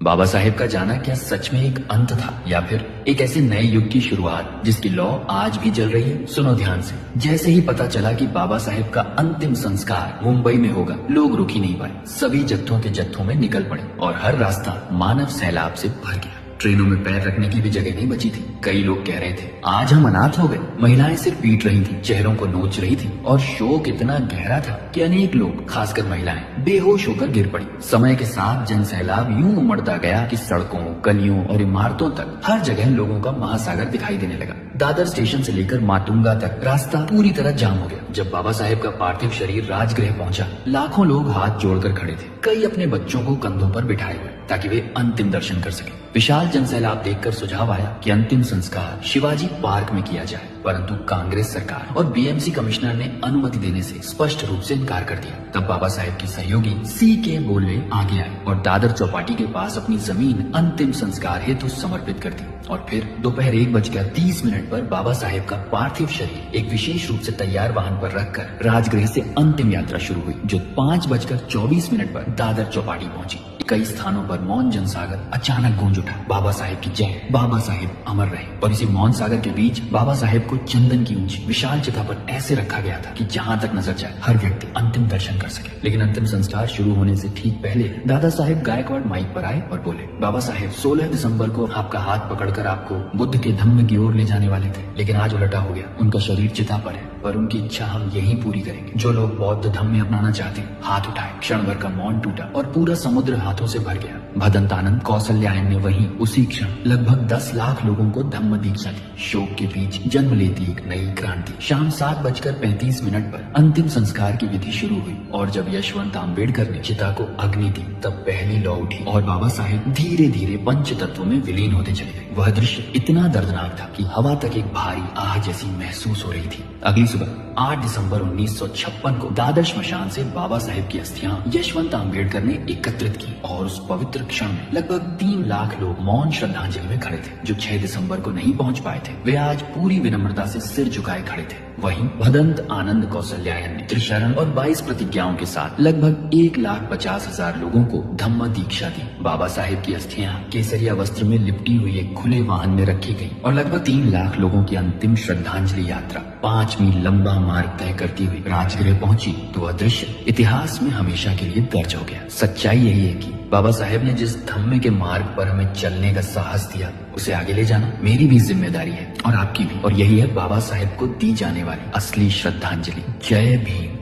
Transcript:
बाबा साहेब का जाना क्या सच में एक अंत था या फिर एक ऐसे नए युग की शुरुआत जिसकी लौ आज भी जल रही है? सुनो ध्यान से। जैसे ही पता चला कि बाबा साहेब का अंतिम संस्कार मुंबई में होगा, लोग रुक ही नहीं पाए। सभी जत्थों के जत्थों में निकल पड़े और हर रास्ता मानव सैलाब से भर गया। ट्रेनों में पैर रखने की भी जगह नहीं बची थी। कई लोग कह रहे थे आज हम अनाथ हो गए। महिलाएं सिर पीट रही थी, चेहरों को नोच रही थी और शोक इतना गहरा था कि अनेक लोग, खासकर महिलाएं, बेहोश होकर गिर पड़ी। समय के साथ जन सैलाब यूं उमड़ता गया कि सड़कों, गलियों और इमारतों तक हर जगह लोगों का महासागर दिखाई देने लगा। दादर स्टेशन से लेकर माटुंगा तक रास्ता पूरी तरह जाम हो गया। जब बाबा साहेब का पार्थिव शरीर राजगृह पहुंचा, लाखों लोग हाथ जोड़कर खड़े थे। कई अपने बच्चों को कंधों पर बिठाए हुए ताकि वे अंतिम दर्शन कर सके। विशाल जनसैलाब देखकर सुझाव आया कि अंतिम संस्कार शिवाजी पार्क में किया जाए, परंतु कांग्रेस सरकार और बीएमसी कमिश्नर ने अनुमति देने से स्पष्ट रूप से इनकार कर दिया। तब बाबा साहेब की सहयोगी C.K. बोले आगे आए और दादर चौपाटी के पास अपनी जमीन अंतिम संस्कार हेतु समर्पित कर दी। और फिर दोपहर 1:30 पर बाबा साहेब का पार्थिव शरीर एक विशेष रूप से तैयार वाहन पर रखकर राजगृह से अंतिम यात्रा शुरू हुई, जो 5:24 पर दादर चौपाटी पहुंची। कई स्थानों पर मौन जनसागर अचानक गूंज उठा, बाबा साहेब की जय, बाबा साहेब अमर रहे। और इसी मौन सागर के बीच बाबा साहेब को चंदन की ऊंची विशाल चिता पर ऐसे रखा गया था कि जहां तक नजर जाए हर व्यक्ति अंतिम दर्शन कर सके। लेकिन अंतिम संस्कार शुरू होने से ठीक पहले दादा साहेब गायकवाड़ माइक पर आए और बोले, बाबा साहेब 16 दिसंबर को आपका हाथ पकड़कर आपको बुद्ध के धम्म की ओर ले जाने वाले थे, लेकिन आज उलटा हो गया। उनका शरीर चिता पर है, पर उनकी इच्छा हम यही पूरी करेंगे। जो लोग बौद्ध धम्म में अपनाना चाहते हैं हाथ उठाए। क्षण भर का मौन टूटा और पूरा समुद्र हाथों से भर गया। भदंतानंद कौशल्यायन ने वहीं उसी क्षण लगभग 10 लाख लोगों को धम्म दीक्षा दी। शोक के बीच जन्म लेती एक नई क्रांति। शाम 7:35 पर अंतिम संस्कार की विधि शुरू हुई और जब यशवंत आम्बेडकर ने चिता को अग्नि दी, तब पहली लौ उठी और बाबा साहेब धीरे धीरे पंच तत्वों में विलीन होते चले गए। वह दृश्य इतना दर्दनाक था कि हवा तक एक भारी आह जैसी महसूस हो रही थी। अगली सुबह 8 दिसंबर 1956 को दादर श्मशान से बाबा साहेब की अस्थियां यशवंत आम्बेडकर ने एकत्रित की और उस पवित्र क्षण में लगभग 3 लाख लोग मौन श्रद्धांजलि में खड़े थे। जो 6 दिसंबर को नहीं पहुंच पाए थे, वे आज पूरी विनम्रता से सिर झुकाए खड़े थे। वहीं भदंत आनंद कौशल्यायन ने त्रिशरण और 22 प्रतिज्ञाओं के साथ लगभग 1,50,000 लोगों को धम्म दीक्षा दी। बाबा साहेब की अस्थियां केसरिया वस्त्र में लिपटी हुई एक खुले वाहन में रखी गई और लगभग 3 लाख लोगों की अंतिम श्रद्धांजलि यात्रा 5 मील लंबा मार्ग तय करती हुई राजगृह पहुंची तो वह दृश्य इतिहास में हमेशा के लिए दर्ज हो गया। सच्चाई यही है कि बाबा साहेब ने जिस धम्म के मार्ग पर हमें चलने का साहस दिया, उसे आगे ले जाना मेरी भी जिम्मेदारी है और आपकी भी। और यही है बाबा साहेब को दी जाने वाली असली श्रद्धांजलि। जय भीम।